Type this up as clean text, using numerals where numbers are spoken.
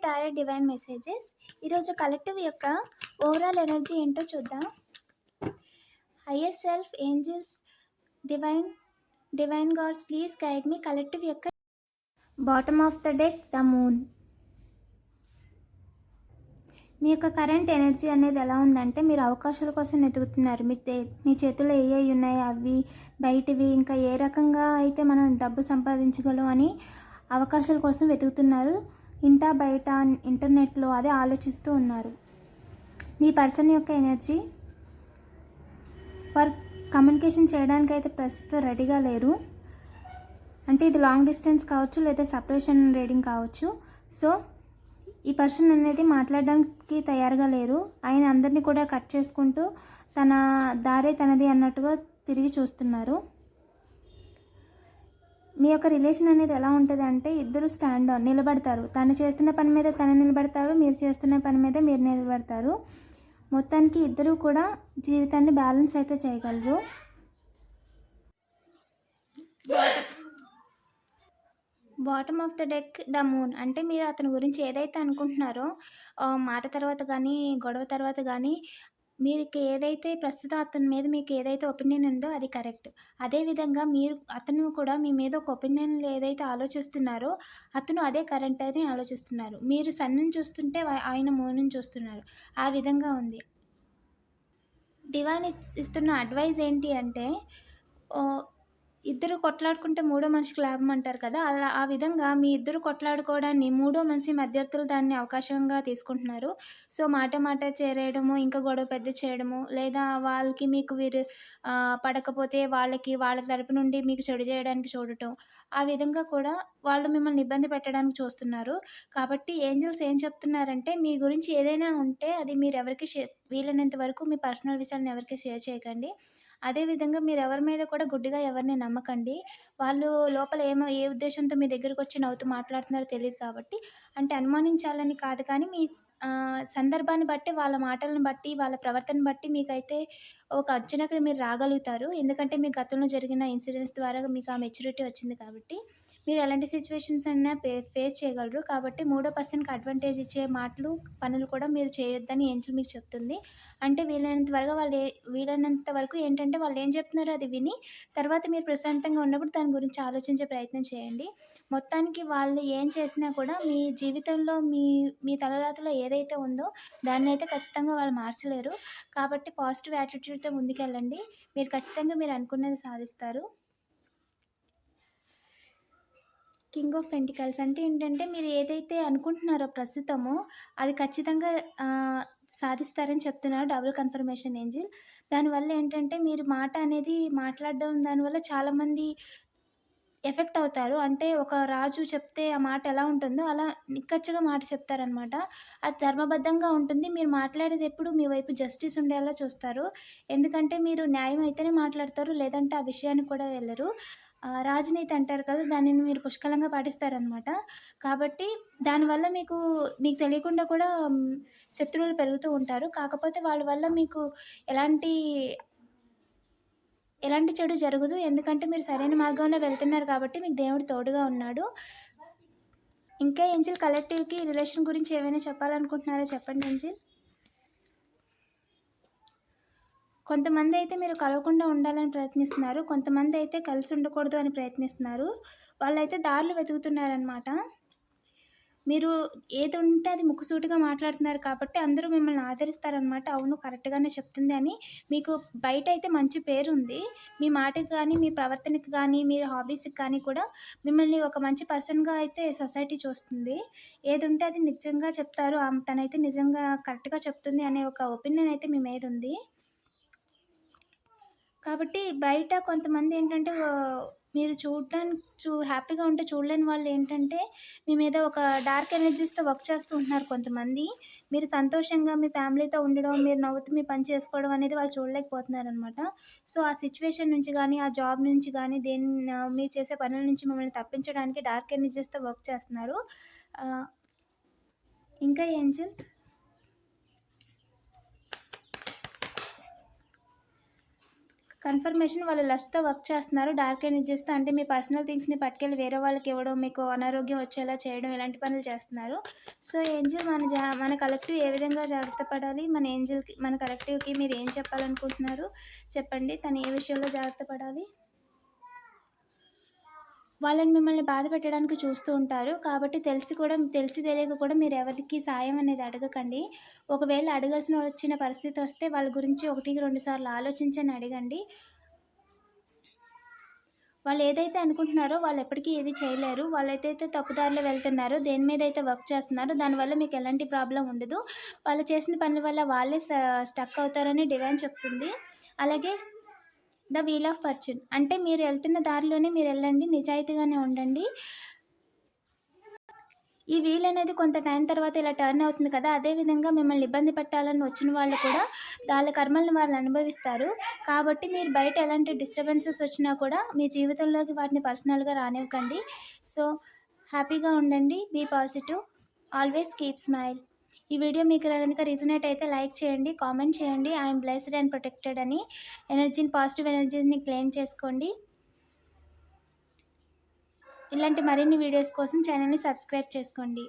Tarot divine messages. ఈరోజు collective యొక్క overall energy ఏంటో చూద్దాం. Higher self, angels, divine gods please guide me. Collective యొక్క bottom of the deck the moon. మీ యొక్క కరెంట్ ఎనర్జీ అనేది ఎలా ఉందంటే, మీరు అవకాశాల కోసం వెతుకుతున్నారు. మీ చేతుల్లో ఏ ఉన్నాయి, అవి బయటివి, ఇంకా ఏ రకంగా అయితే మనం డబ్బు సంపాదించగలం అని అవకాశాల కోసం వెతుకుతున్నారు. ఇంటా బయట ఇంటర్నెట్లో అదే ఆలోచిస్తూ ఉన్నారు. మీ పర్సన్ యొక్క ఎనర్జీ వర్క్ కమ్యూనికేషన్ చేయడానికి అయితే ప్రస్తుతం రెడీగా లేరు. అంటే ఇది లాంగ్ డిస్టెన్స్ కావచ్చు, లేదా సపరేషన్ రీడింగ్ కావచ్చు. సో ఈ పర్సన్ అనేది మాట్లాడడానికి తయారుగా లేరు. ఆయన అందరినీ కూడా కట్ చేసుకుంటూ తన దారే తనది అన్నట్టుగా తిరిగి చూస్తున్నారు. మీ యొక్క రిలేషన్ అనేది ఎలా ఉంటుంది అంటే, ఇద్దరు స్టాండ్ ఆన్ నిలబడతారు. తను చేస్తున్న పని మీద తను నిలబడతారు, మీరు చేస్తున్న పని మీద మీరు నిలబడతారు. మొత్తానికి ఇద్దరు కూడా జీవితాన్ని బ్యాలెన్స్ అయితే చేయగలరు. Bottom of the deck the moon అంటే, మీరు అతని గురించి ఏదైతే అనుకుంటున్నారో మాట తర్వాత కానీ, గొడవ తర్వాత కానీ, మీకు ఏదైతే ప్రస్తుతం అతని మీద మీకు ఏదైతే ఒపీనియన్ ఉందో అది కరెక్ట్. అదేవిధంగా అతను కూడా మీ మీద ఒక ఒపీనియన్లో ఏదైతే ఆలోచిస్తున్నారో అతను అదే కరెక్ట్ అని ఆలోచిస్తున్నారు. మీరు సన్నుని చూస్తుంటే ఆయన మూనుని చూస్తున్నారు. ఆ విధంగా ఉంది. డివైన్ ఇస్తున్న అడ్వైజ్ ఏంటి అంటే, ఇద్దరు కొట్లాడుకుంటే మూడో మనిషికి లాభం అంటారు కదా, అలా ఆ విధంగా మీ ఇద్దరు కొట్లాడుకోవడాన్ని మూడో మనిషి మధ్యర్థులు దాన్ని అవకాశంగా తీసుకుంటున్నారు. సో మాట చేరేయడము, ఇంకా గొడవ పెద్ద చేయడము, లేదా వాళ్ళకి మీకు పడకపోతే వాళ్ళ తరపు నుండి మీకు చెడు చేయడానికి చూడటం, ఆ విధంగా కూడా వాళ్ళు మిమ్మల్ని ఇబ్బంది పెట్టడానికి చూస్తున్నారు. కాబట్టి ఏంజల్స్ ఏం చెప్తున్నారంటే, మీ గురించి ఏదైనా ఉంటే అది మీరు ఎవరికి వీలైనంత వరకు మీ పర్సనల్ విషయాలను ఎవరికి షేర్ చేయకండి. అదేవిధంగా మీరు ఎవరి మీద కూడా గుడ్డిగా ఎవరిని నమ్మకండి. వాళ్ళు లోపల ఏ ఉద్దేశంతో మీ దగ్గరికి వచ్చి నవ్వుతూ మాట్లాడుతున్నారో తెలియదు కాబట్టి, అంటే అనుమానించాలని కాదు కానీ, మీ సందర్భాన్ని బట్టి, వాళ్ళ మాటలను బట్టి, వాళ్ళ ప్రవర్తన బట్టి మీకైతే ఒక అంచనాకి మీరు రాగలుగుతారు. ఎందుకంటే మీ గతంలో జరిగిన ఇన్సిడెంట్స్ ద్వారా మీకు ఆ మెచ్యూరిటీ వచ్చింది కాబట్టి, మీరు ఎలాంటి సిచ్యువేషన్స్ అయినా ఫేస్ చేయగలరు. కాబట్టి మూడో పర్సన్కి అడ్వాంటేజ్ ఇచ్చే మాటలు, పనులు కూడా మీరు చేయొద్దని ఏంజెల్ మీకు చెప్తుంది. అంటే వీలైనంత వరకు ఏంటంటే, వాళ్ళు ఏం చెప్తున్నారో అది విని తర్వాత మీరు ప్రశాంతంగా ఉన్నప్పుడు దాని గురించి ఆలోచించే ప్రయత్నం చేయండి. మొత్తానికి వాళ్ళు ఏం చేసినా కూడా మీ జీవితంలో మీ తలరాతలో ఏదైతే ఉందో దాన్ని అయితే ఖచ్చితంగా వాళ్ళు మార్చలేరు. కాబట్టి పాజిటివ్ యాటిట్యూడ్తో ముందుకెళ్ళండి. మీరు ఖచ్చితంగా మీరు అనుకున్నది సాధిస్తారు. కింగ్ ఆఫ్ పెంటికల్స్ అంటే ఏంటంటే, మీరు ఏదైతే అనుకుంటున్నారో ప్రస్తుతమో అది ఖచ్చితంగా సాధిస్తారని చెప్తున్నారు డబుల్ కన్ఫర్మేషన్ ఏంజిల్. దానివల్ల ఏంటంటే, మీరు మాట అనేది మాట్లాడడం దానివల్ల చాలామంది ఎఫెక్ట్ అవుతారు. అంటే ఒక రాజు చెప్తే ఆ మాట ఎలా ఉంటుందో అలా నిక్కచ్చిగా మాట చెప్తారనమాట. అది ధర్మబద్ధంగా ఉంటుంది. మీరు మాట్లాడేది ఎప్పుడు మీ వైపు జస్టిస్ ఉండేలా చూస్తారు. ఎందుకంటే మీరు న్యాయం అయితేనే మాట్లాడతారు, లేదంటే ఆ విషయానికి కూడా వెళ్ళరు. రాజనీతి అంటారు కదా, దానిని మీరు పుష్కలంగా పాటిస్తారనమాట. కాబట్టి దానివల్ల మీకు తెలియకుండా కూడా శత్రువులు పెరుగుతూ ఉంటారు. కాకపోతే వాళ్ళ వల్ల మీకు ఎలాంటి చెడు జరగదు. ఎందుకంటే మీరు సరైన మార్గంలో వెళ్తున్నారు కాబట్టి మీకు దేవుడు తోడుగా ఉన్నాడు. ఇంకా ఏంజిల్ కలెక్టివ్‌కి రిలేషన్ గురించి ఏమైనా చెప్పాలనుకుంటున్నారా చెప్పండి ఏంజిల్. కొంతమంది అయితే మీరు కలవకుండా ఉండాలని ప్రయత్నిస్తున్నారు. కొంతమంది అయితే కలిసి ఉండకూడదు అని ప్రయత్నిస్తున్నారు. వాళ్ళైతే దారులు వెతుకుతున్నారనమాట. మీరు ఏది ఉంటే అది ముక్కుసూటిగా మాట్లాడుతున్నారు కాబట్టి అందరూ మిమ్మల్ని ఆదరిస్తారనమాట. అవును, కరెక్ట్‌గానే చెప్తుంది అని. మీకు బయట అయితే మంచి పేరుంది. మీ మాటకి కానీ, మీ ప్రవర్తనకి కానీ, మీ హాబీస్‌కి కానీ కూడా మిమ్మల్ని ఒక మంచి పర్సన్‌గా అయితే సొసైటీ చూస్తుంది. ఏదుంటే అది నిజంగా చెప్తారు. తనైతే నిజంగా కరెక్ట్‌గా చెప్తుంది అనే ఒక ఒపీనియన్ అయితే మీ మీద ఉంది. కాబట్టి బయట కొంతమంది ఏంటంటే, మీరు చూడడానికి హ్యాపీగా ఉంటే చూడలేని వాళ్ళు ఏంటంటే, మీ మీద ఒక డార్క్ ఎనర్జీస్‌తో వర్క్ చేస్తూ ఉంటున్నారు కొంతమంది. మీరు సంతోషంగా మీ ఫ్యామిలీతో ఉండడం, మీరు నవ్వుతూ మీ పని చేసుకోవడం అనేది వాళ్ళు చూడలేకపోతున్నారనమాట. సో ఆ సిచ్యువేషన్ నుంచి కానీ, ఆ జాబ్ నుంచి కానీ, మీరు చేసే పనుల నుంచి మిమ్మల్ని తప్పించడానికి డార్క్ ఎనర్జీస్‌తో వర్క్ చేస్తున్నారు. ఇంకా ఏంజెల్ కన్ఫర్మేషన్ వాళ్ళు లస్ట్‌తో వర్క్ చేస్తున్నారు. డార్క్ ఎనర్జీస్‌తో అంటే మీ పర్సనల్ థింగ్స్‌ని పట్టుకెళ్ళి వేరే వాళ్ళకివ్వడం, మీకు అనారోగ్యం వచ్చేలా చేయడం ఇలాంటి పనులు చేస్తున్నారు. సో, ఏంజెల్ మన కలెక్టివ్ ఏ విధంగా జాగ్రత్త పడాలి? మన కలెక్టివ్‌కి మీరు ఏం చెప్పాలనుకుంటున్నారు? చెప్పండి. తను ఏ విషయంలో జాగ్రత్త పడాలి? వాళ్ళని మిమ్మల్ని బాధ పెట్టడానికి చూస్తూ ఉంటారు. కాబట్టి తెలిసి తెలియక కూడా మీరెవరికీ సాయం అనేది అడగకండి. ఒకవేళ వచ్చిన పరిస్థితొస్తే వాళ్ళ గురించి 1, 2 సార్లు ఆలోచించని అడగండి. వాళ్ళేదైతే అనుకుంటున్నారో వాళ్ళెప్పటికీ ఏది చేయలేరు. వాళ్ళేదైతే తప్పుదారిలో వెళ్తున్నారో, దేని మీదైతే వర్క్ చేస్తున్నారో దానివల్ల మీకెలాంటి ప్రాబ్లమ్ ఉండదు. వాళ్ళు చేసిన పనుల వల్ల వాళ్ళే స్టక్ అవుతారని డివైన్ చెప్తుంది. అలాగే ద వీల్ ఆఫ్ ఫార్చ్యూన్ అంటే మీరు ఎళ్తున్న దారిలోనే మీరెళ్ళండి. నిజాయితీగానే ఉండండి. ఈ వీల్ అనేది కొంత టైం తర్వాత ఇలా టర్న్ అవుతుంది కదా! అదే విధంగా మిమ్మల్ని ఇబ్బంది పెట్టాలని వచ్చిన వాళ్ళు కూడా వాళ్ళ కర్మలను వాళ్ళు అనుభవిస్తారు. కాబట్టి మీరు బయట ఎలాంటి డిస్టర్బెన్సెస్ వచ్చినా కూడా మీ జీవితంలోకి వాటిని పర్సనల్‌గా రానివ్వకండి. సో, హ్యాపీగా ఉండండి. Be positive. Always keep smile. ఈ వీడియో మీకు గనుక రిజనేట్ అయితే లైక్ చేయండి, కామెంట్ చేయండి. I am blessed and protected అని పాజిటివ్ ఎనర్జీని క్లెయిమ్ చేసుకోండి. ఇలాంటి మరిన్ని వీడియోస్ కోసం ఛానల్‌ని సబ్స్క్రైబ్ చేసుకోండి.